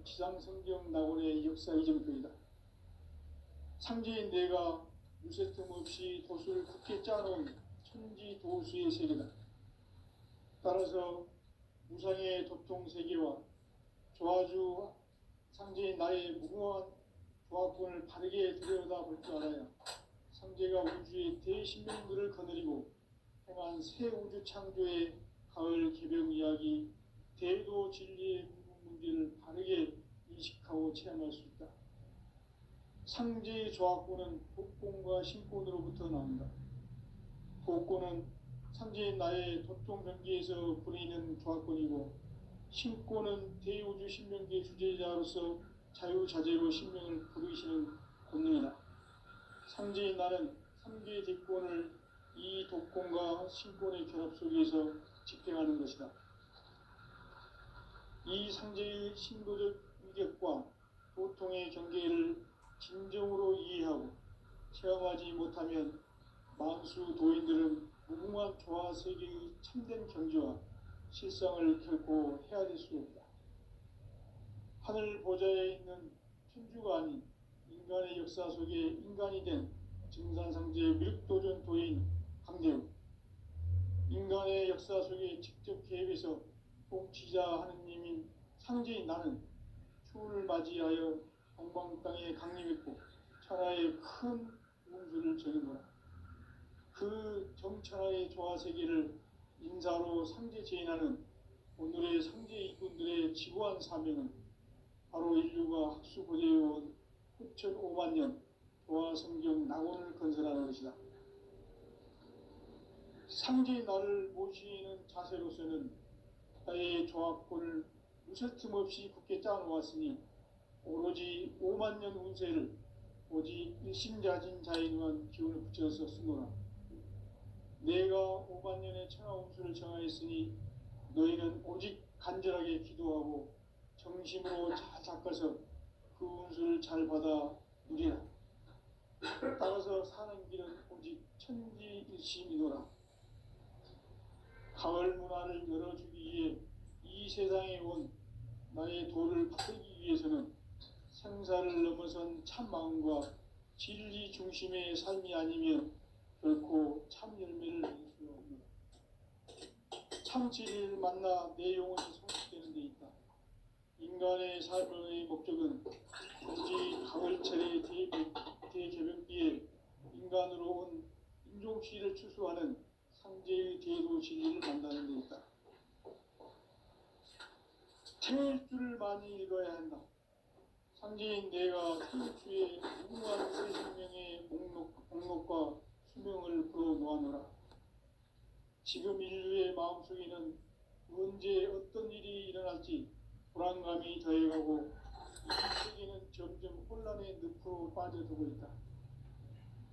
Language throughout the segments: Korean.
지상성경 낙원의 역사 이정표이다. 상제인 내가 유세 틈 없이 도수를 굳게 짜놓은 천지 도수의 세계다. 따라서 무상의 도통 세계와 조화주 상제인 나의 무궁한 조합권을 바르게 들여다볼 줄 알아야 상제가 우주의 대신명들을 거느리고 행한 새 우주 창조의 가을 개벽 이야기, 대도 진리의 문제를 바르게 인식하고 체험할 수 있다. 상제의 조합권은 복권과 신권으로부터 나온다. 복권은 상제인 나의 도통 경계에서 부리는 조합권이고, 신권은 대우주 신명기의 주제자로서 자유자재로 신명을 부르시는 권능이다. 상제인 나는 3개의 대권을 이 독권과 신권의 결합 속에서 집행하는 것이다. 이 상제의 신도적 위력과 도통의 경계를 진정으로 이해하고 체험하지 못하면 만수 도인들은 무궁한 조화 세계의 참된 경지와 실상을 결코 헤아릴 수 없다. 하늘 보좌에 있는 천주가 아닌 인간의 역사 속에 인간이 된 증산상제의 밀도전 도인 강대우, 인간의 역사 속에 직접 개입해서 통치자 하느님인 상제인 나는 추운을 맞이하여 동방 땅에 강림했고 천하의 큰 운수를 전해노라. 그 정천하의 조화세계를 인사로 상제 제인하는 오늘의 상제 이꾼들의 지구한 사명은 바로 인류가 학수고대해온 9,500만 년 조화성경 낙원을 건설하는 것이다. 상제의 나를 모시는 자세로서는 나의 조합권을 무쇠틈 없이 굳게 짜놓았으니 오로지 5만 년 운세를 오직 일심자진 자에 의한 기운을 붙여서 쓰노라. 내가 5만 년의 천하 운수를 정하였으니 너희는 오직 간절하게 기도하고 정심으로 잘 닦아서 그 운수를 잘 받아 누리라. 따라서 사는 길은 오직 천지일심이노라. 가을 문화를 열어주기 위해 이 세상에 온 나의 도를 받들기 위해서는 생사를 넘어선 참 마음과 진리 중심의 삶이 아니면 결코 참 열매를 낼 수 없노라. 참 진리를 만나 내 영혼이 성숙되는 데 있다. 인간의 삶의 목적은 오직 가을철의 대개벽기에 인간으로 온 인종시를 추수하는 상제의 대도 진리를 만나는 데 있다. 태일주를 많이 읽어야 한다. 상제인 내가 태일주의 무궁한 새 생명의 목록과 수명을 풀어놓아노라. 지금 인류의 마음속에는 언제 어떤 일이 일어날지 불안감이 더해가고 이 세계는 점점 혼란의 늪으로 빠져들고 있다.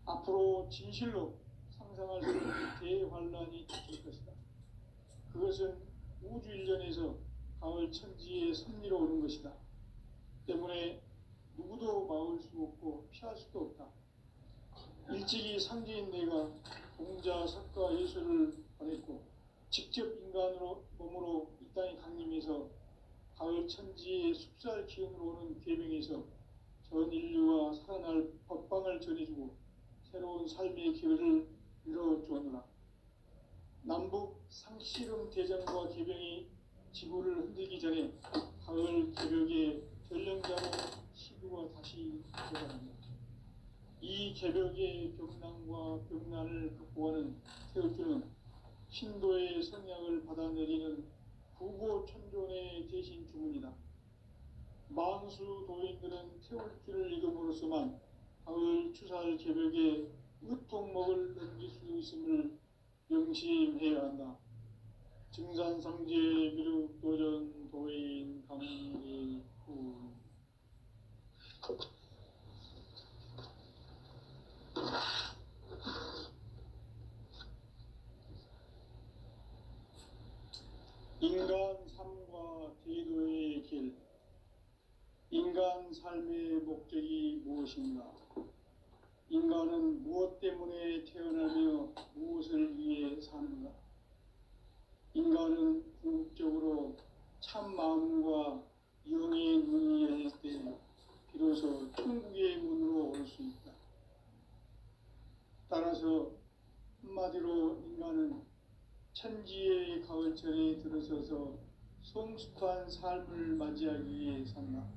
앞으로 진실로 상상할 수 없는 대환란이 닥칠 것이다. 그것은 우주 일전에서 가을 천지의 섭리로 오는 것이다. 때문에 누구도 막을 수 없고 피할 수도 없다. 일찍이 상제인 내가 공자, 석가, 예수를 보냈고 직접 인간으로 몸으로 이 땅에 강림해서 가을 천지의 숲살 기운으로 오는 계명에서 전 인류와 살아날 법방을 전해주고 새로운 삶의 기회를 이뤄주었노라. 남북 상씨름 대전과 개병이 지구를 흔들기 전에 가을 개벽의 전령자로 시구가 다시 들어간다. 이 개벽의 벽난과 벽난을 극복하는 태울주는 신도의 성약을 받아내리는 구고천존의 대신 주문이다. 만수 도인들은 태울주를 읽음으로써만 가을 추살 개벽의 으통목을 넘길 수 있음을 명심해야 한다. 증산상제 미륵도전 도인 강리군. 인간 삶과 제도의 길. 인간 삶의 목적이 무엇인가? 인간은 무엇 때문에 태어나며 무엇을 위해 사는가? 인간은 궁극적으로 참 마음과 영의 눈이 벗어서 성숙한 삶을 맞이하기 위해 산다.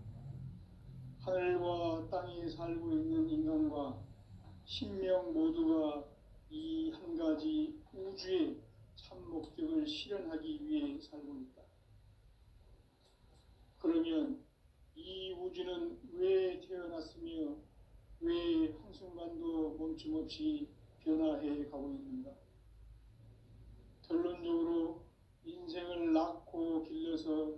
하늘과 땅에 살고 있는 인간과 신명 모두가 이 한 가지 우주의 참 목적을 실현하기 위해 살고 있다. 그러면 이 우주는 왜 태어났으며 왜 한순간도 멈춤 없이 변화해 가고 있는가? 결론적으로 인생을 낳고 길러서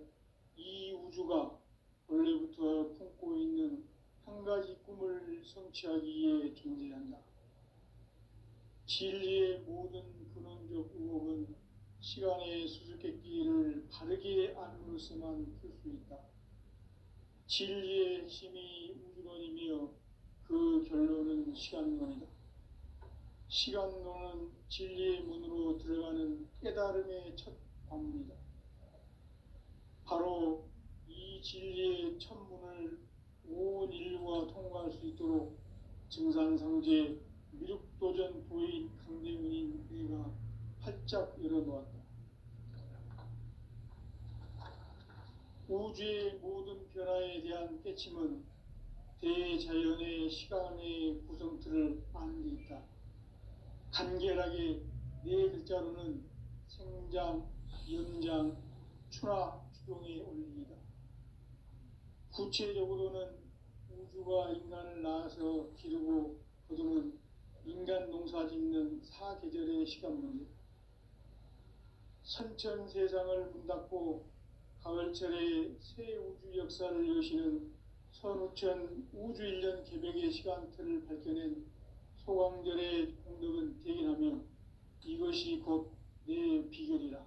이 우주가 원래부터 품고 있는 한 가지 꿈을 성취하기 위해 존재한다. 진리의 모든 근원적 의혹은 시간의 수수께끼를 바르게 알므로서만 풀 수 있다. 진리의 핵심이 우주론이며 그 결론은 시간론이다. 시간론은 진리의 문으로 들어가는 깨달음의 첫 관문이다. 바로 이 진리의 첫 문을 온 인류가 통과할 수 있도록 증산상제 미륵도전 도인 강대문인 그가 활짝 열어놓았다. 우주의 모든 변화에 대한 깨침은 대자연의 시간의 구성틀을 아는 데 있다. 간결하게 네 글자로는 생장, 연장, 추나 추동의 원리이다. 구체적으로는 우주가 인간을 낳아서 기르고 거두는 인간 농사 짓는 사계절의 시간 문제, 선천 세상을 문 닫고 가을철에 새 우주 역사를 여시는 선우천 우주 1년 개벽의 시간틀을 밝혀낸 소광절의 공덕은 대견하며 이것이 곧 내 비결이라.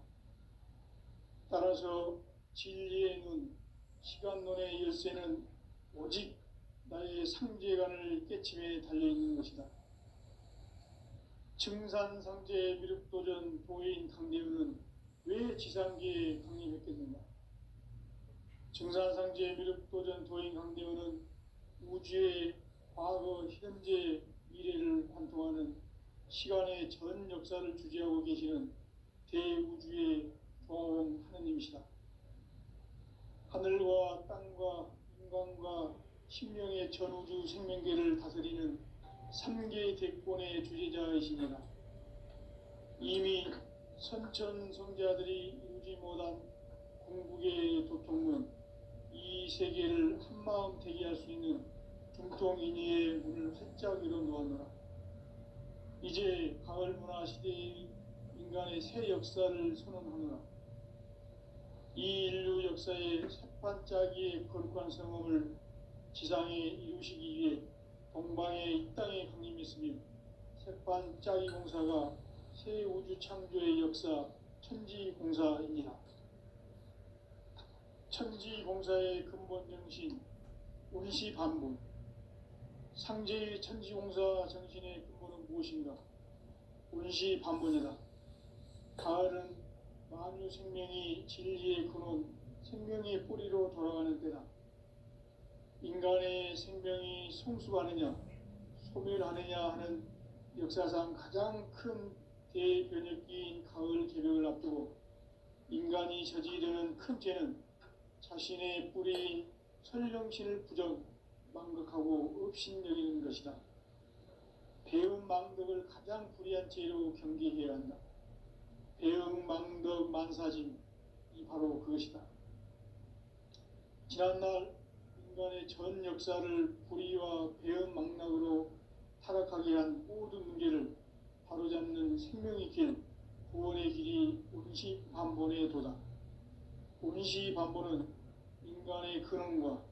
따라서 진리의 눈, 시간론의 열쇠는 오직 나의 상제관을 깨침에 달려있는 것이다. 증산상제 미륵도전 도인 강대우는 왜 지상계에 강림했겠는가? 증산상제 미륵도전 도인 강대우는 우주의 과거, 현재, 미래를 관통하는 시간의 전 역사를 주재하고 계시는 대우주의 조화원 하느님이시다. 하늘과 땅과 인간과 신명의 전우주 생명계를 다스리는 3개 대권의 주제자이시니라. 이미 선천성자들이 이루지 못한 궁극의 도통문, 이 세계를 한마음 되게 할 수 있는 중통인의의 문을 활짝 열어놓았노라. 이제 가을 문화 시대의 인간의 새 역사를 선언하노라. 이 인류 역사의 새판짜기의 거룩한 성험을 지상에 이루시기 위해 동방의 이 땅에 강림했으며 새판짜기 공사가 새 우주 창조의 역사 천지공사입니다. 천지공사의 근본 정신 운시반분, 상제의 천지공사 정신의 근본은 무엇인가? 운시반분이다. 가을은 만유 생명이 진리의 근원, 생명의 뿌리로 돌아가는 때다. 인간의 생명이 성숙하느냐, 소멸하느냐 하는 역사상 가장 큰 대변혁기인 가을 개벽을 앞두고 인간이 저지르는 큰 죄는 자신의 뿌리인 설령신을 부정, 망각하고 업신여기는 것이다. 배움 망덕을 가장 불의한 죄로 경계해야 한다. 배움 망덕 만사짐, 이 바로 그것이다. 지난날 인간의 전 역사를 불의와 배움 망락으로 타락하게 한 모든 문제를 바로잡는 생명의 길, 구원의 길이 운시반본의 도다. 운시반본은 인간의 근원과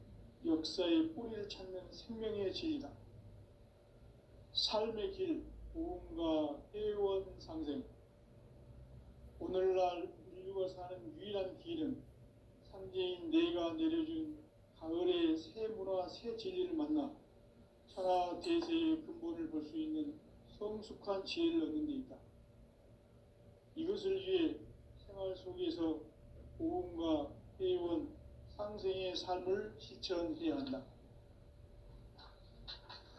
역사의 뿌리를 찾는 생명의 진리다. 삶의 길, 보험과 회원 상생. 오늘날 인류가 사는 유일한 길은 상제인 내가 내려준 가을의 새 문화, 새 진리를 만나 천하 대세의 근본을 볼 수 있는 성숙한 지혜를 얻는 데 있다. 이것을 위해 생활 속에서 보험과 회원, 상생의 삶을 실천해야 한다.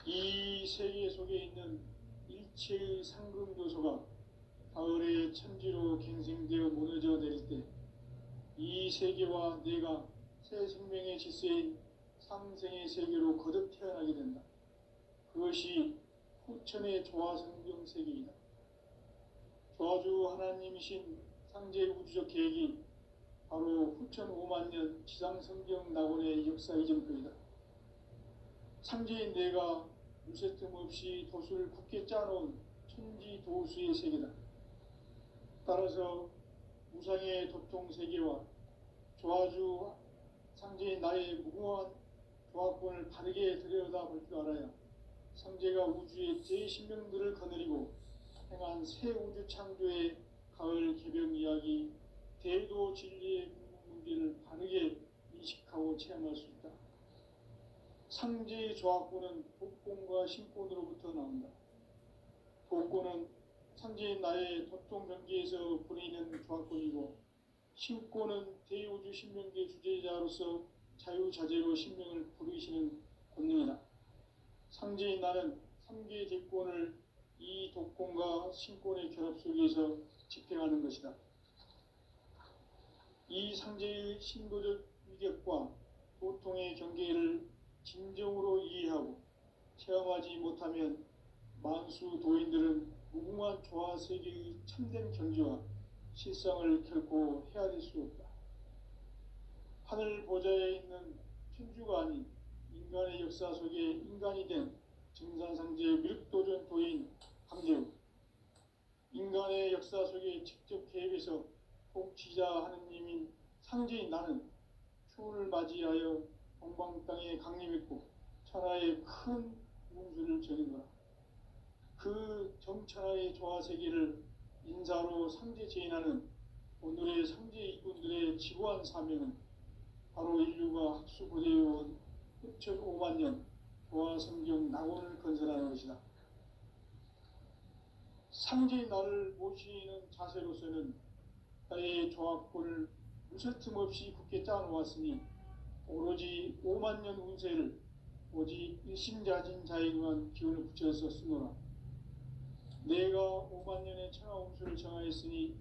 이 세계 속에 있는 일체의 상금 요소가 가을의 천지로 갱생되어 무너져 내릴 때 이 세계와 내가 새 생명의 질서인 상생의 세계로 거듭 태어나게 된다. 그것이 후천의 조화성경 세계이다. 조화주 하나님이신 상제의 우주적 계획이 바로 후천 5만 년 지상성경 낙원의 역사 이전거이다. 상제인 내가 무쇠 틈 없이 도수를 굳게 짜놓은 천지 도수의 세계다. 따라서 우상의 도통 세계와 조화주 상제인 나의 무궁한 조화권을 바르게 들여다볼 줄 알아야 상제가 우주의 제10명들을 거느리고 행한 새 우주 창조의 가을 개벽 이야기, 대도 진리의 문제를 바르게 인식하고 체험할 수 있다. 상제의 조화권은 복권과 신권으로부터 나온다. 복권은 상제인 나의 도통 경계에서 보내는 조화권이고, 신권은 대우주 신명계 주제자로서 자유자재로 신명을 부르시는 권능이다. 상제인 나는 3개의 대권을 이 독권과 신권의 결합 속에서 집행하는 것이다. 이 상제의 신도적 위력과 도통의 경계를 진정으로 이해하고 체험하지 못하면 만수 도인들은 무궁한 조화 세계의 참된 경지와 실상을 결코 헤아릴 수 없다. 하늘 보좌에 있는 천주가 아닌 인간의 역사 속에 인간이 된 증산상제의 미륵도전 도인 강대우, 인간의 역사 속에 직접 개입해서 통치자 하느님인 상제인 나는 추운을 맞이하여 동방 땅에 강림했고 천하의 큰 운수를 전인 거라. 그 정천하의 조화세계를 인사로 상제 제인하는 오늘의 상제 이군들의 지구한 사명은 바로 인류가 학수고대해온 후천 5만 년 조화성경 낙원을 건설하는 것이다. 상제인 나를 모시는 자세로서는 나의 조화권을 무쇠틈 없이 굳게 짜놓았으니 오로지 5만 년 운세를 오직 일심자진 자에 의한 기운을 붙여서 쓰노라. 내가 5만 년의 천하 운수를 정하였으니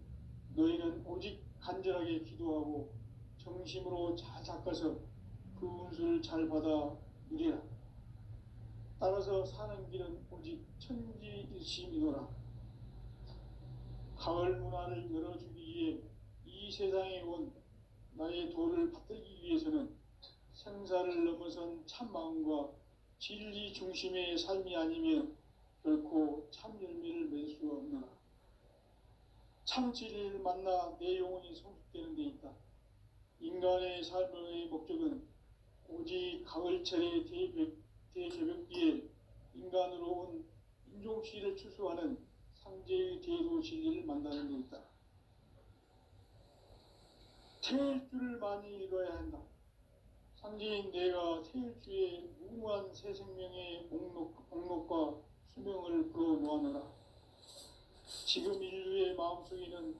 너희는 오직 간절하게 기도하고 정심으로 잘 닦아서 그 운수를 잘 받아 누리라. 따라서 사는 길은 오직 천지일심이노라. 가을 문화를 열어주기 위해 이 세상에 온 나의 도를 받들기 위해서는 생사를 넘어선 참마음과 진리 중심의 삶이 아니면 결코 참 열매를 맺을 수 없노라. 참 진리를 만나 내 영혼이 성숙되는 데 있다. 인간의 삶의 목적은 오직 가을철의 대개벽기에 인간으로 온 인종시를 추수하는 상제의 대도 진리를 만나는 데 있다. 태일주를 많이 읽어야 한다. 상제인 내가 태일주의 무궁한 새 생명의 목록과 수명을 그어 놓아노라. 지금 인류의 마음속에는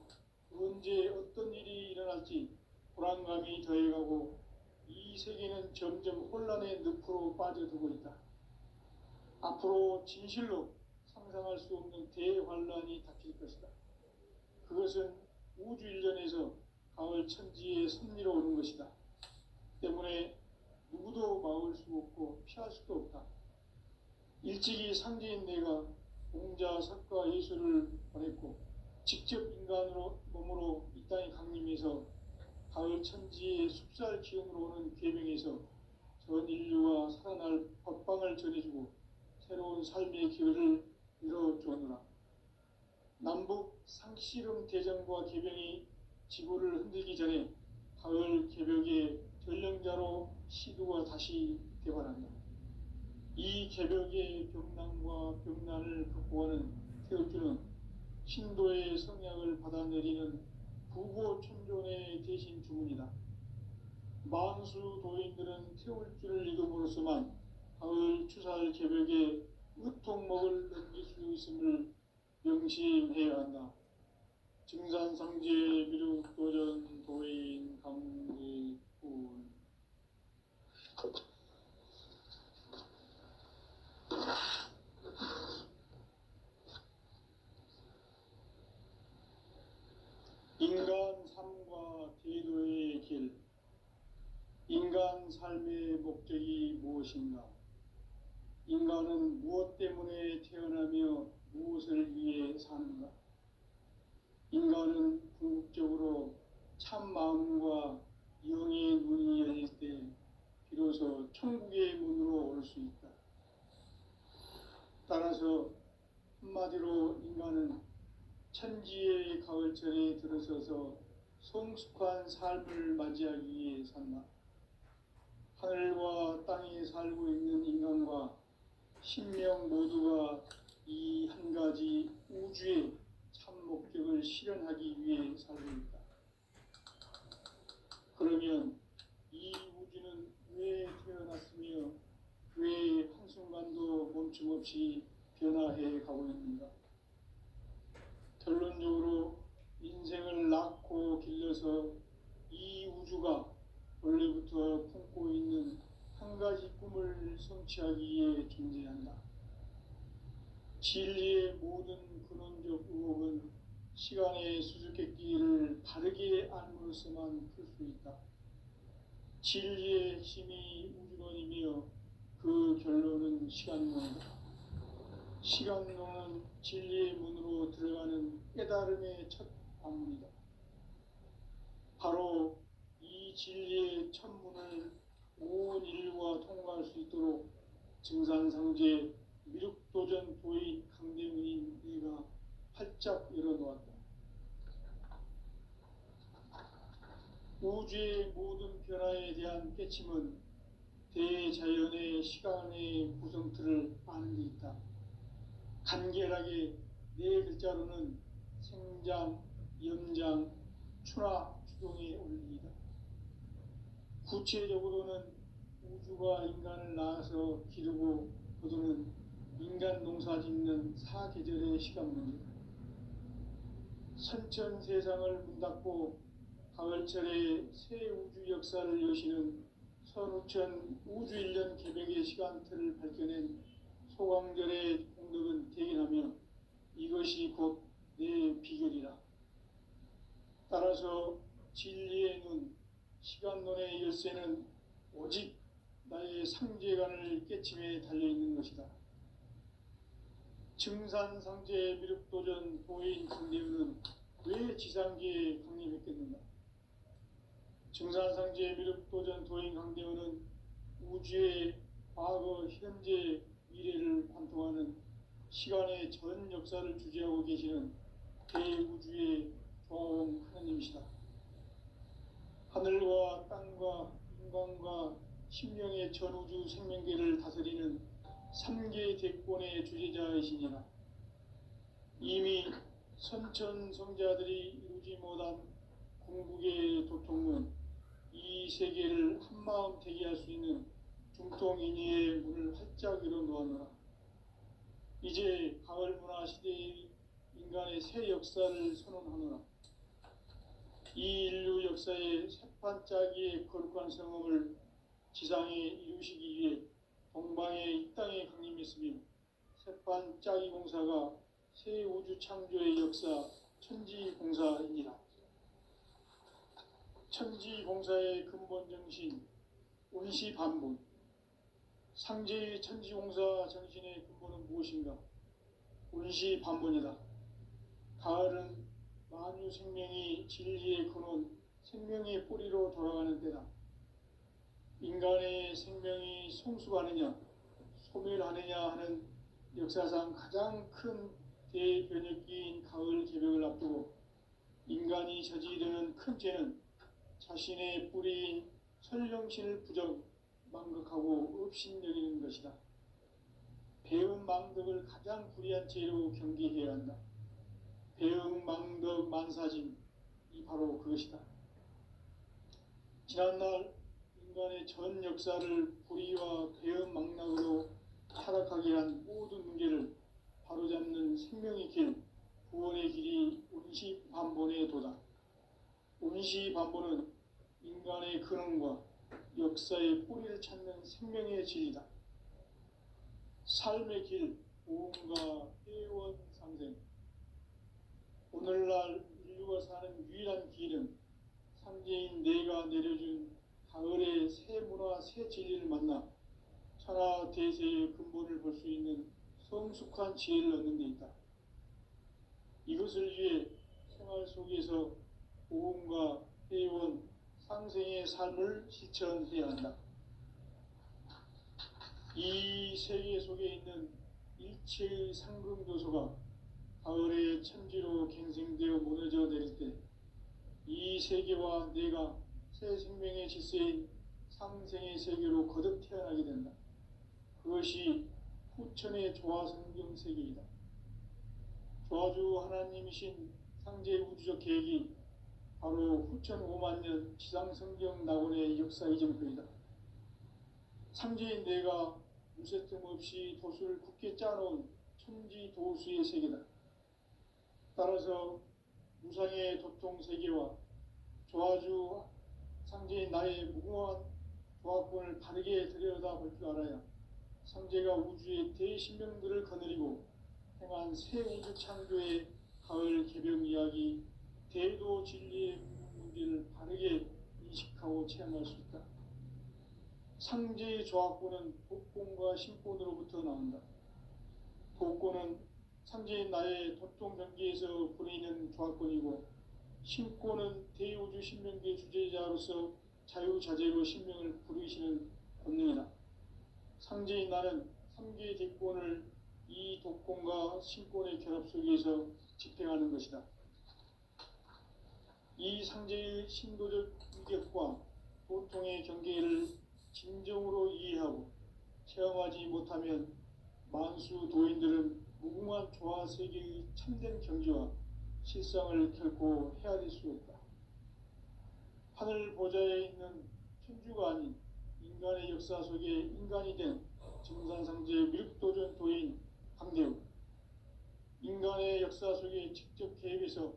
언제 어떤 일이 일어날지 불안감이 더해가고 이 세계는 점점 혼란의 늪으로 빠져들고 있다. 앞으로 진실로 상상할 수 없는 대환란이 닥칠 것이다. 그것은 우주 일련에서 가을 천지의 섭리로 오는 것이다. 때문에 누구도 막을 수 없고 피할 수도 없다. 일찍이 상제인 내가 공자, 석가, 예수를 보냈고 직접 인간으로 몸으로 이 땅에 강림해서 가을 천지의 숲살 기운으로 오는 계명에서 전 인류가 살아날 법방을 전해주고 새로운 삶의 기회를 열어주었노라. 남북 상씨름 대전과 개병이 지구를 흔들기 전에 가을 개벽의 전령자로 시두가 다시 되관한다. 이 개벽의 병난과 병난을 극복하는 태울주는 신도의 성약을 받아내리는 부고천존의 대신 주문이다. 만수 도인들은 태울주를 읽음으로써만 가을 추살 개벽의 의통목을 넘길 수 있음을 명심해야 한다. 증산상제 미륵도전 도인 강제군 인간 삶과 제도의 인간 삶의 목적이 무엇인가? 인간은 무엇 때문에 태어나며 무엇을 위해 사는가? 인간은 궁극적으로 참 마음과 영의 눈이 열릴 때 비로소 천국의 문으로 올 수 있다. 따라서 한마디로 인간은 천지의 가을철에 들어서서 성숙한 삶을 맞이하기 위해 산다. 하늘과 땅에 살고 있는 인간과 신명 모두가 이 한 가지 우주의 참 목적을 실현하기 위해 살고 있다. 그러면 이 우주는 왜 태어났으며 왜 한순간도 멈춤없이 변화해 가고 있는가? 결론적으로 인생을 낳고 길러서 이 우주가 원래부터 품고 있는 한 가지 꿈을 성취하기 위해 존재한다. 진리의 모든 근원적 의혹은 시간의 수수께끼를 바르게 알므로써만 풀 수 있다. 진리의 핵심이 우주론이며 그 결론은 시간론이다. 시간론은 진리의 문으로 들어가는 깨달음의 첫 관문이다. 바로 이 진리의 첫 문을 온 인류가 통과할 수 있도록 증산상제 미륵도전 도인 강대문인 내가 활짝 열어놓았다. 우주의 모든 변화에 대한 깨침은 대자연의 시간의 구성틀을 아는 데 있다. 간결하게 네 글자로는 생장, 염장, 추나 추동의 원리이다. 구체적으로는 우주가 인간을 낳아서 기르고 거두는 인간 농사 짓는 사계절의 시간 문제다. 선천 세상을 문 닫고 가을철에 새 우주 역사를 여시는 선우천 우주일년 개백의 시간틀을 밝혀낸 소광절의 공덕은 대견하며 이것이 곧 내 비결이라. 따라서 진리의 눈, 시간론의 열쇠는 오직 나의 상제관을 깨침에 달려있는 것이다. 증산상제 미륵도전 도인 강대우는 왜 지상계에 강림했겠는가? 증산상제 미륵도전 도인 강대우는 우주의 과거, 현재, 미래를 관통하는 시간의 전 역사를 주재하고 계시는 대우주의 조화원 하나님이시다. 하늘과 땅과 인간과 심령의 전우주 생명계를 다스리는 3계 대권의 주재자이시니라. 이미 선천성자들이 이루지 못한 궁극의 도통문, 이 세계를 한마음 되게 할 수 있는 중통인의의 문을 활짝 열어놓았노라. 이제 가을 문화 시대의 인간의 새 역사를 선언하노라. 이 인류 역사의 새판짜기의 거룩한 성험을 지상에 이루시기 위해 동방의 이 땅에 강림했으며 새판짜기 공사가 새 우주 창조의 역사 천지공사이니라. 천지공사의 근본 정신 운시반분, 상제의 천지공사 정신의 근본은 무엇인가? 운시반분이다. 가을은 만유 생명이 진리의 근원, 생명의 뿌리로 돌아가는 때다. 인간의 생명이 성숙하느냐, 소멸하느냐 하는 역사상 가장 큰 대변혁기인 가을 개벽을 앞두고 인간이 저지르는 큰 죄는 자신의 뿌리인 설령신을 부정, 망극하고 업신여기는 것이다. 배움 망덕을 가장 불의한 죄로 경계해야 한다. 배움 망덕 만사진, 이 바로 그것이다. 지난날 인간의 전 역사를 불의와 배움 망락으로 타락하게 한 모든 문제를 바로잡는 생명의 길, 구원의 길이 운시반본의 도다. 운시반본은 인간의 근원과 역사의 뿌리를 찾는 생명의 진리다. 삶의 길, 보험과 회원 상생. 오늘날 인류가 사는 유일한 길은 상제인 내가 내려준 가을의 새 문화, 새 진리를 만나 천하 대세의 근본을 볼 수 있는 성숙한 지혜를 얻는 데 있다. 이것을 위해 생활 속에서 보험과 회원, 상생의 삶을 실천해야 한다. 이 세계 속에 있는 일체의 상금도소가 가을의 천지로 갱생되어 무너져 내릴 때 이 세계와 내가 새 생명의 질서인 상생의 세계로 거듭 태어나게 된다. 그것이 후천의 조화성경 세계이다. 조화주 하나님이신 상제 우주적 계획이 바로 후천 5만 년 지상성경 낙원의 역사 이정표이다. 상제인 내가 무쇠 틈 없이 도수를 굳게 짜놓은 천지 도수의 세계다. 따라서 무상의 도통 세계와 조화주 상제인 나의 무궁한 조화권을 바르게 들여다볼 줄 알아야 상제가 우주의 대신명들을 거느리고 행한 새 우주 창조의 가을 개벽 이야기, 대도 진리의 문제를 바르게 인식하고 체험할 수 있다. 상제의 조화권은 독권과 신권으로부터 나온다. 독권은 상제인 나의 도통 경계에서 보내는 조화권이고, 신권은 대우주 신명계 주제자로서 자유자재로 신명을 부르시는 권능이다. 상제인 나는 3개의 대권을 이 독권과 신권의 결합 속에서 집행하는 것이다. 이 상제의 신도적 위격과 도통의 경계를 진정으로 이해하고 체험하지 못하면 만수 도인들은 무궁한 조화 세계의 참된 경지와 실상을 결코 헤아릴 수 없다. 하늘 보좌에 있는 천주가 아닌 인간의 역사 속에 인간이 된 증산상제 미륵도전 도인 강대우, 인간의 역사 속에 직접 개입해서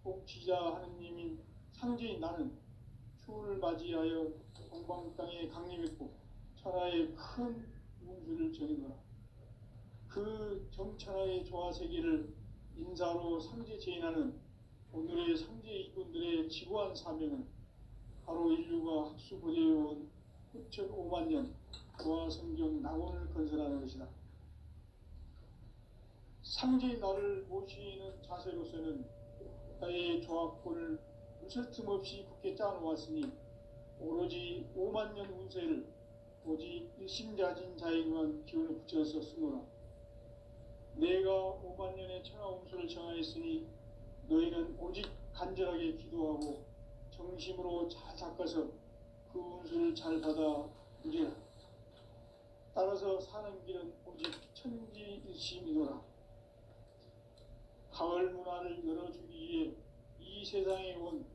통치자 하느님인 상제인 나는 추운을 맞이하여 동방 땅에 강림했고 천하의 큰 운수를 전해노라. 그 정천하의 조화세계를 인사로 상제 제인하는 오늘의 상제 이군들의 지구한 사명은 바로 인류가 학수고대해온 후천 5만 년 조화성경 낙원을 건설하는 것이다. 상제인 나를 모시는 자세로서는 나의 조화권을 무쇠 틈 없이 굳게 짜놓았으니 오로지 5만 년 운세를 오직 일심자진 자에게만 기운을 붙여서 쓰노라. 내가 5만 년의 천하 운수를 정하였으니 너희는 오직 간절하게 기도하고 정심으로 잘 닦아서 그 운수를 잘 받아 누리라. 따라서 사는 길은 오직 천지일심이노라. 가을 문화를 열어주기 위해 이 세상에 온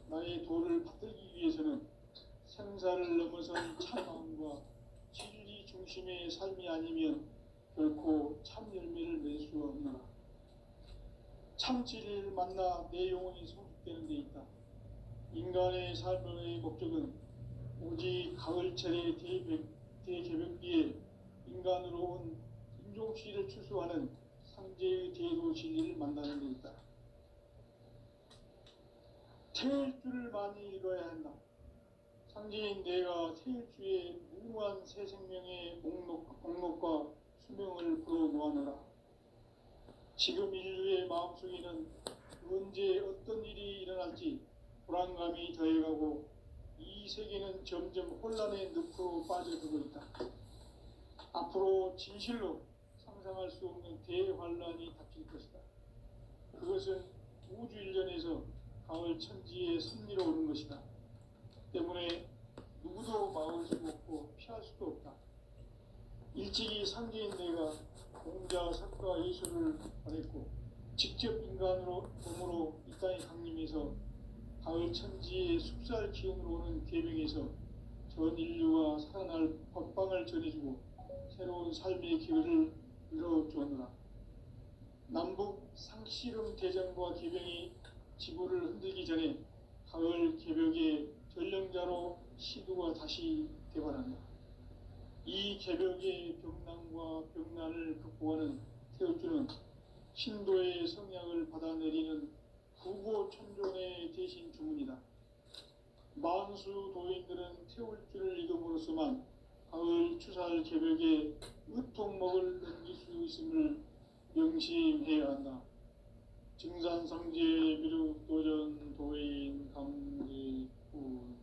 나의 도를 받들기 위해서는 생사를 넘어선 참마음과 진리 중심의 삶이 아니면 결코 참 열매를 낼 수 없노라. 참 진리를 만나 내 영혼이 성숙되는 데 있다. 인간의 삶의 목적은 오직 가을철의 대개벽기에 인간으로 온 인종시를 추수하는 상제의 대도 진리를 만나는 데 있다. 태일주를 많이 읽어야 한다. 상제인 내가 태일주의 무궁한 새 생명의 목록과 수명을 불어놓아노라. 지금 인류의 마음속에는 언제 어떤 일이 일어날지 불안감이 더해가고 이 세계는 점점 혼란의 늪으로 빠져들고 있다. 앞으로 진실로 상상할 수 없는 대환란이 닥칠 것이다. 그것은 우주 일련에서 가을 천지의 섭리로 오는 것이다. 때문에 누구도 막을 수 없고 피할 수도 없다. 일찍이 상제인 내가 공자, 석가, 예술을 보냈고 직접 인간으로 몸으로 이 땅에 강림해서 가을 천지의 숲살 기운으로 오는 계명에서 전 인류가 살아날 법방을 전해주고 새로운 삶의 기회를 이뤄주었노라. 남북 상씨름 대전과 개병이 지구를 흔들기 전에 가을 개벽의 전령자로 시두가 다시 되발한다. 이 개벽의 병난과 병난을 극복하는 태어주는 신도의 성약을 받아내리는 구고 천존의 대신 주문이다. 만수 도인들은 태울 줄을 익음으로써만 가을 추살 개벽에 으통목을 넘길 수 있음을 명심해야 한다. 증산상제 미륵도전 도인 강제군.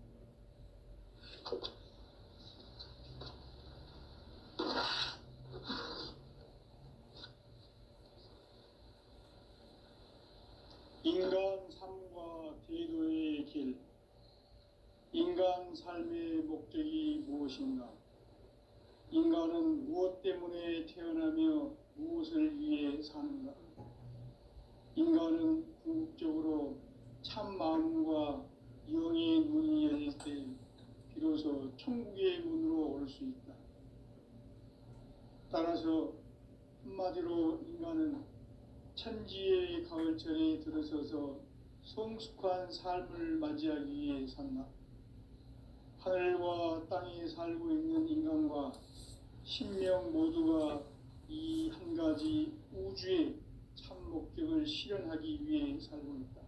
인간 삶과 대도의 길. 인간 삶의 목적이 무엇인가? 인간은 무엇 때문에 태어나며 무엇을 위해 사는가? 인간은 궁극적으로 참 마음과 영의 문이 열릴 때 비로소 천국의 문으로 올 수 있다. 따라서 한마디로 인간은 천지의 가을철에 들어서서 성숙한 삶을 맞이하기 위해 산다. 하늘과 땅에 살고 있는 인간과 신명 모두가 이 한 가지 우주의 참 목적을 실현하기 위해 살고 있다.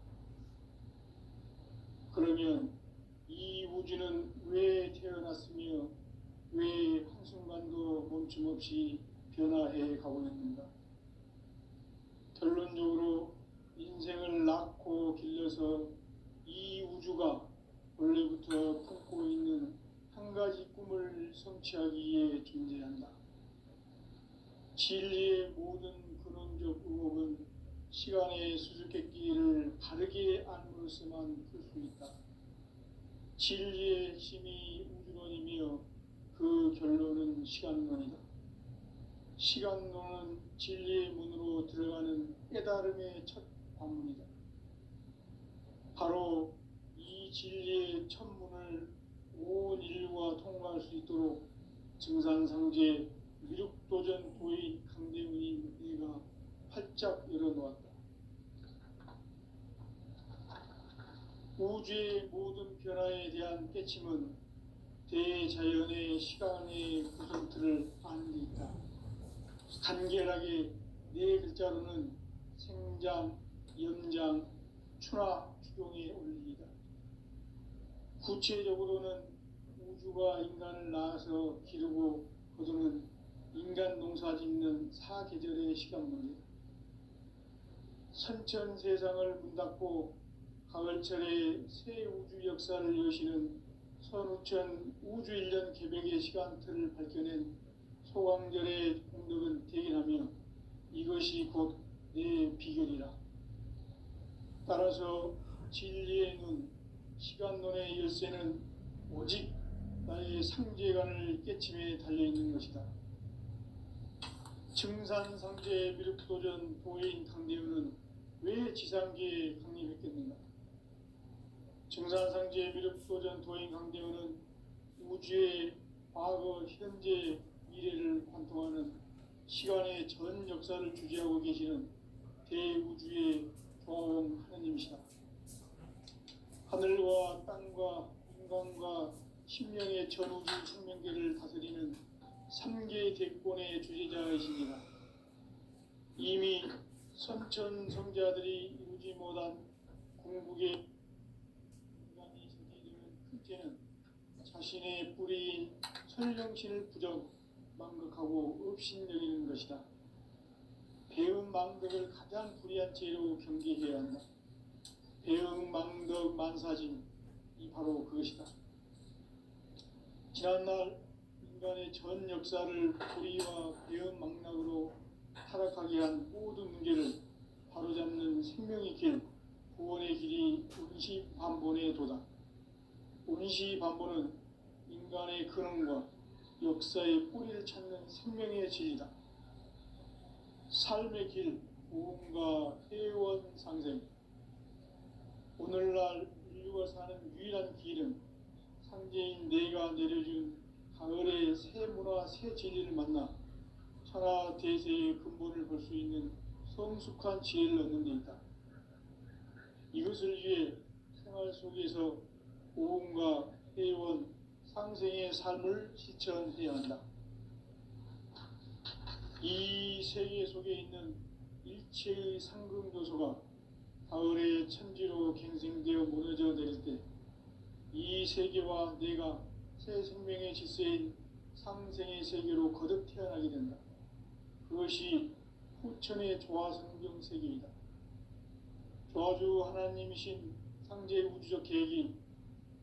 그러면 이 우주는 왜 태어났으며 왜 한순간도 멈춤 없이 변화해 가고 있는가? 결론적으로 인생을 낳고 길러서 이 우주가 원래부터 품고 있는 한 가지 꿈을 성취하기 위해 존재한다. 진리의 모든 근원적 의혹은 시간의 수수께끼를 바르게 알므로써만 풀 수 있다. 진리의 핵심이 우주론이며 그 결론은 시간론이다. 시간론은 진리의 문으로 들어가는 깨달음의 첫 관문이다. 바로 이 진리의 첫 문을 온 인류가 통과할 수 있도록 증산상제 미륵도전 도인 강대훈이 내가 활짝 열어놓았다. 우주의 모든 변화에 대한 깨침은 대자연의 시간의 구성틀을 아는 데 있다. 간결하게 네 글자로는 생장, 연장, 추나 추동의 원리이다. 구체적으로는 우주가 인간을 낳아서 기르고 거두는 인간 농사 짓는 사계절의 시간 문제다. 선천 세상을 문 닫고 가을철에 새 우주 역사를 여시는 선우천 우주 1년 개벽의 시간틀을 밝혀낸 소강절의 공덕은 대견하며 이것이 곧 내 비결이라. 따라서 진리의 눈, 시간론의 열쇠는 오직 나의 상제관을 깨침에 달려있는 것이다. 증산상제 미륵도전 도인 강대훈은 왜 지상계에 강림했겠는가? 증산상제 미륵도전 도인 강대훈은 우주의 과거, 현재, 미래를 관통하는 시간의 전 역사를 주재하고 계시는 대우주의 조화원 하느님이시다. 하늘과 땅과 인간과 신명의 전우주 생명계를 다스리는 3개 대권의 주재자이십니다. 이미 선천성자들이 이루지 못한 궁극의 인간이 저지르는 큰 죄는 자신의 뿌리인 설령신을 망각하고 업신여기는 것이다. 배은 망덕을 가장 불의한 죄로 경계해야 한다. 배은 망덕 만사짐, 이 바로 그것이다. 지난날 인간의 전 역사를 불의와 배은 망락으로 타락하게 한 모든 문제를 바로잡는 생명의 길, 구원의 길이 운시반본의 도다. 운시반본은 인간의 근원과 역사의 뿌리를 찾는 생명의 진리다. 삶의 길, 구원과 회원 상생. 오늘날 인류가 사는 유일한 길은 상제인 내가 내려준 가을의 새 문화, 새 진리를 만나 천하 대세의 근본을 볼 수 있는 성숙한 지혜를 얻는 데 있다. 이것을 위해 생활 속에서 고음과 회원, 상생의 삶을 실천해야 한다. 이 세계 속에 있는 일체의 상승 요소가 가을의 천지로 갱생되어 무너져 내릴 때 이 세계와 내가 새 생명의 질서인 상생의 세계로 거듭 태어나게 된다. 그것이 후천의 조화성경 세계이다. 조화주 하나님이신 상제 우주적 계획이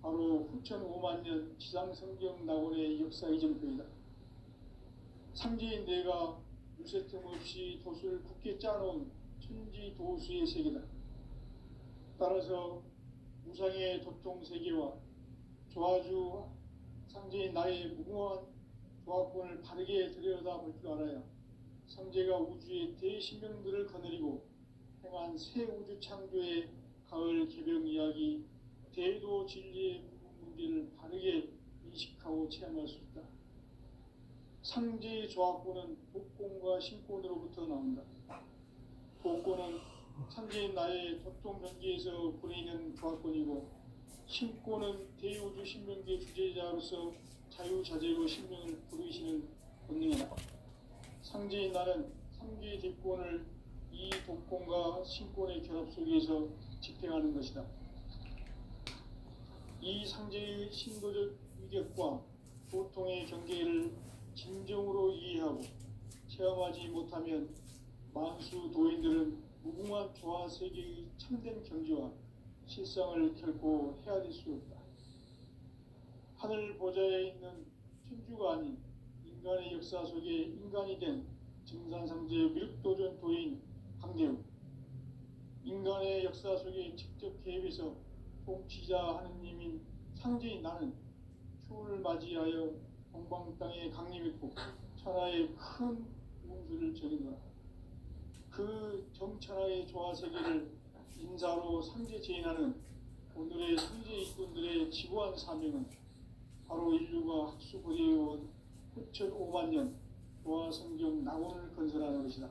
바로 후천 5만 년 지상성경 낙원의 역사 이정표이다. 상제인 내가 유세틈 없이 도수를 굳게 짜놓은 천지 도수의 세계다. 따라서 우상의 도통 세계와 조화주 상제인 나의 무궁한 조화권을 바르게 들여다볼 줄 알아야 상제가 우주의 대신명들을 거느리고 행한 새 우주 창조의 가을 개병 이야기, 대도 진리의 문제를 바르게 인식하고 체험할 수 있다. 상제의 조화권은 복권과 신권으로부터 나온다. 복권은 상제인 나의 도통 경계에서 보내는 조화권이고, 신권은 대우주 신명계 주제자로서 자유자재로 신명을 부르시는 본능이다. 상제인 나는 상계의 대권을 이 복권과 신권의 결합 속에서 집행하는 것이다. 이 상제의 신도적 위력과 보통의 경계를 진정으로 이해하고 체험하지 못하면 만수 도인들은 무궁한 조화 세계의 참된 경지와 실상을 결코 헤아릴 수 없다. 하늘 보좌에 있는 천주가 아닌 인간의 역사 속에 인간이 된 증산상제 미륵도전 도인 강대우, 인간의 역사 속에 직접 개입해서 통치자 하느님인 상제인 나는 추운을 맞이하여 동방 땅에 강림했고 천하의 큰 운수를 전이노라. 그 정천하의 조화 세계를 인사로 상제 제인하는 오늘의 상제 일꾼들의 지구한 사명은 바로 인류가 학수고대해온 후천 5만 년 조화 성경 낙원을 건설하는 것이다.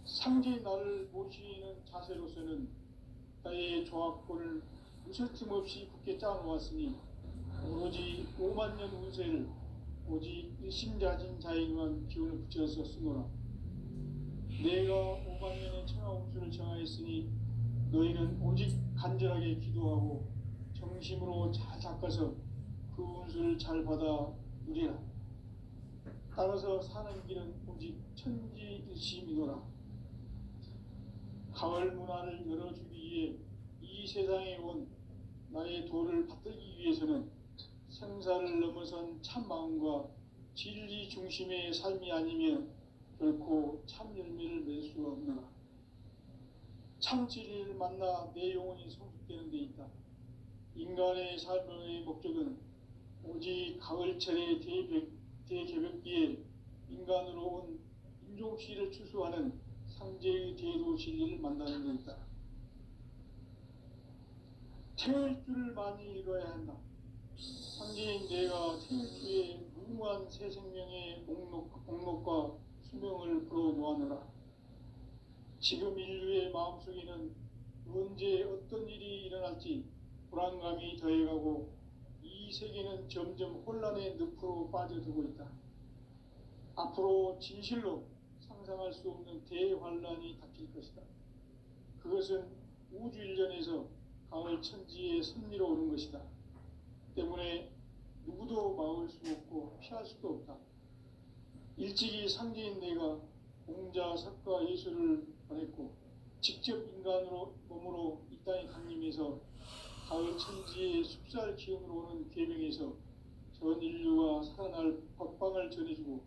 상제인 나를 모시는 자세로서는 나의 조화권을 무설틈 없이 굳게 짜놓았으니 오로지 5만 년 운세를 오직 일심자진 자에게만 기운을 붙여서 쓰노라. 내가 5만 년의 천하 운수를 정하였으니 너희는 오직 간절하게 기도하고 정심으로 잘 닦아서 그 운수를 잘 받아 누리라. 따라서 사는 길은 오직 천지일심이노라. 가을 문화를 열어주기 위해 이 세상에 온 나의 도를 받들기 위해서는 생사를 넘어선 참 마음과 진리 중심의 삶이 아니면 결코 참 열매를 맺을 수가 없노라. 참 진리를 만나 내 영혼이 성숙되는 데 있다. 인간의 삶의 목적은 오직 가을철의 대개벽기에 인간으로 온 인종시를 추수하는 상제의 대도 진리를 만나는 데 있다. 태울 줄을 많이 이뤄야 한다. 상제인 내가 태울 주의 무궁한 새 생명의 목록과 수명을 불어놓아노라. 지금 인류의 마음속에는 언제 어떤 일이 일어날지 불안감이 더해가고 이 세계는 점점 혼란의 늪으로 빠져들고 있다. 앞으로 진실로 상상할 수 없는 대환란이 닥칠 것이다. 그것은 우주 일전에서 가을 천지의 섭리로 오는 것이다. 때문에 누구도 막을 수 없고 피할 수도 없다. 일찍이 상제인 내가 공자, 석가, 예수를 보냈고 직접 인간으로 몸으로 이 땅에 강림해서 가을 천지의 숲살 기운으로 오는 계명에서 전 인류가 살아날 법방을 전해주고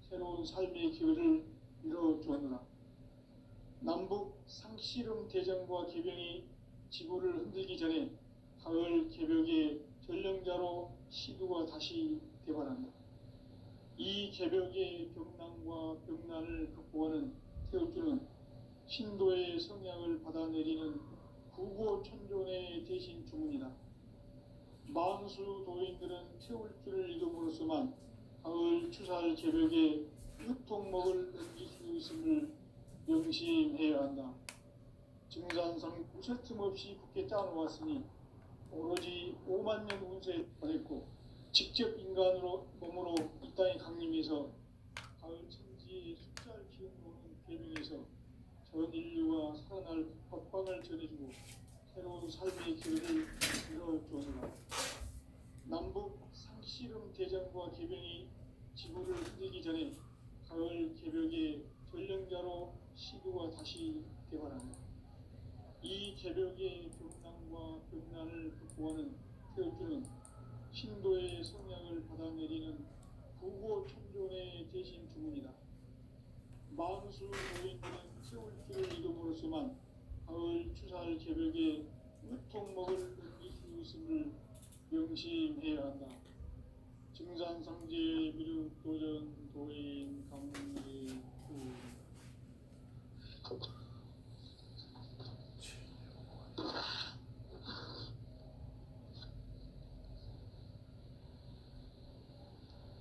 새로운 삶의 기회를 이뤄주었노라. 남북 상씨름 대전과 개병이 지구를 흔들기 전에 가을 개벽의 전령자로 시두가 다시 개발한다. 이 개벽의 병난과 병난을 극복하는 태울주는 신도의 성향을 받아내리는 구고천존의 대신 주문이다. 만수 도인들은 태울주를 이름으로서만 가을 추살 개벽에 유통목을 넘길 수 있음을 명심해야 한다. 증산상 무설틈 없이 굳게 짜놓았으니 오로지 5만 년 운세에 보냈고 직접 인간으로 몸으로 이 땅에 강림해서 가을 천지의 숫살 기운으로 오는 계명에서 전 인류가 살아날 법방을 전해주고 새로운 삶의 기회를 열어주었노라. 남북 상씨름 대전과 개병이 지구를 흔들기 전에 가을 개벽의 전령자로 시도가 다시 개발한다. 이 개벽의 벽난과 벽난을 극복하는 태극기는 신도의 성량을 받아내리는 부고천존의 대신 주문이다. 만수 노인들은 세월길을 이름으로서만 가을 추살 개벽에 우통먹을 넘길 수 있음을 명심해야 한다. 증산상제 미륵도전 도인 강례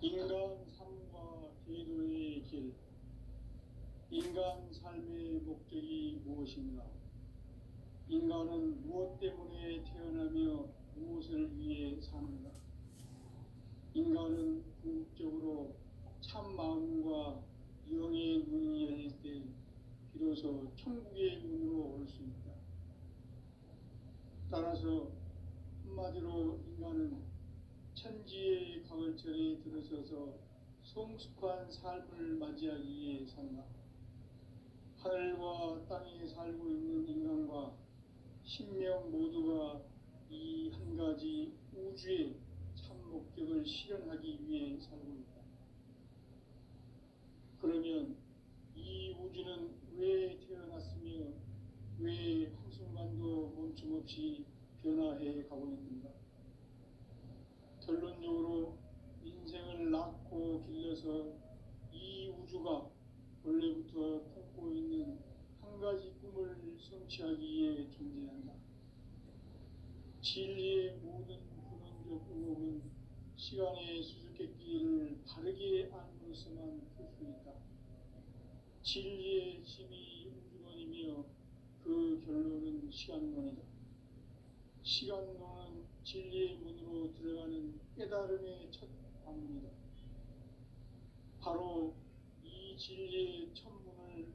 인간 삶과 제도의 길. 인간 삶의 목적이 무엇인가? 인간은 무엇 때문에 태어나며 무엇을 위해 사는가? 인간은 궁극적으로 참 마음과 영의 눈이 열릴 때 비로소 천국의 문으로 올 수 있다. 따라서 한마디로 인간은 천지의 가을철에 들어서서 성숙한 삶을 맞이하기 위해 산다. 하늘과 땅에 살고 있는 인간과 신명 모두가 이 한 가지 우주의 참 목적을 실현하기 위해 살고 있다. 그러면 이 우주는 왜 태어났으며 왜 한순간도 멈춤없이 변화해 가고 있는가? 결론적으로 인생을 낳고 길러서 이 우주가 원래부터 품고 있는 한 가지 꿈을 성취하기 위해 존재한다. 진리의 모든 근원적 의혹은 시간의 수수께끼를 바르게 알므로서만 풀 수 있다. 진리의 힘이 우주론이며 그 결론은 시간론이다. 시간론은 진리의 문으로 들어가는 깨달음의 첫 방문이다. 바로 이 진리의 첫 문을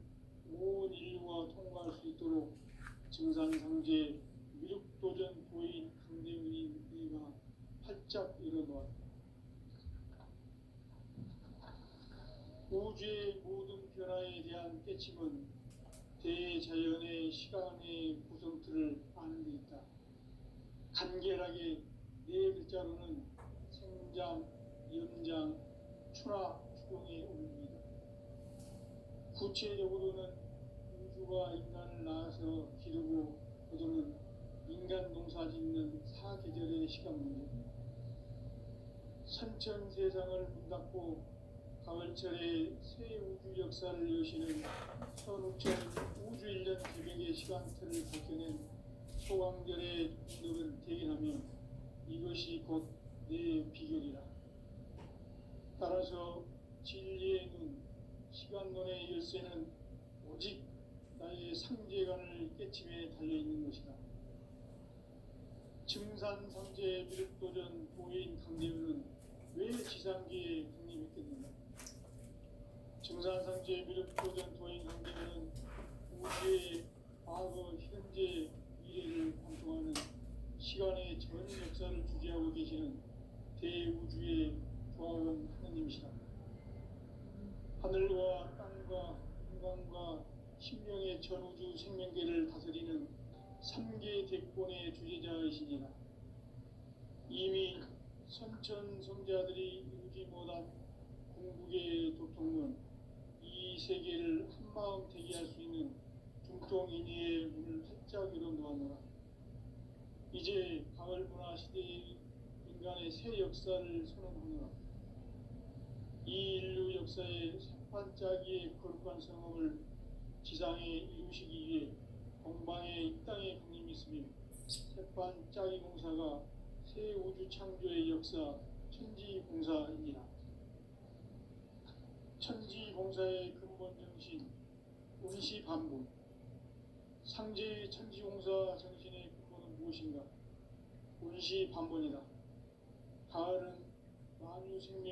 온 인류가 통과할 수 있도록 증산상제 미륵도전 도인 강대훈이 내가 활짝 열어놓았다. 우주의 모든 변화에 대한 깨침은 대자연의 시간의 구성틀을 아는 데 있다. 간결하게 네 글자로는 생장, 연장, 추나 추동의 원리이다. 구체적으로는 우주가 인간을 낳아서 기르고 거두는 인간 농사 짓는 사계절의 시간 문제입니다. 선천 세상을 문 닫고 가을철에 새 우주 역사를 여시는 현우천 우주 1년 개벽의 시간틀을 밝혀낸 소강절의 눈을 대견하며 이것이 곧 내 비결이라. 따라서 진리의 눈, 시간론의 열쇠는 오직 나의 상제관을 깨침에 달려있는 것이다. 증산상제 미륵도전 도인 강대훈은 왜 지상계에 독립했겠는가? 증산상제 미륵도전 도인 강대훈은 우주의 과거, 현재, 미래를 관통하는 시간의 전 역사를 주재하고 계시는 대우주의 조합원 하느님이시다. 하늘과 땅과 인간과 신명의 전우주 생명계를 다스리는 3개 대권의 주제자이시니라. 이미 선천성자들이 이루지 못한 궁극의 도통문, 이 세계를 한마음 되게 할 수 있는 중통인의의 문을 활짝 열어놓았노라. 이제 가을 문화 시대의 인간의 새 역사를 선언하노라. 이 인류 역사의 새판짜기의 거룩한 성업을 지상에 이루시기 위해 공방에 이 땅에 강림했으며 새판짜기 공사가 새 우주 창조의 역사 천지공사입니다. 천지공사의 근본 정신 운시반복. 상제의 천지공사 정신의 근본은 무엇인가? 운시반본이다. 가을은 만유 생명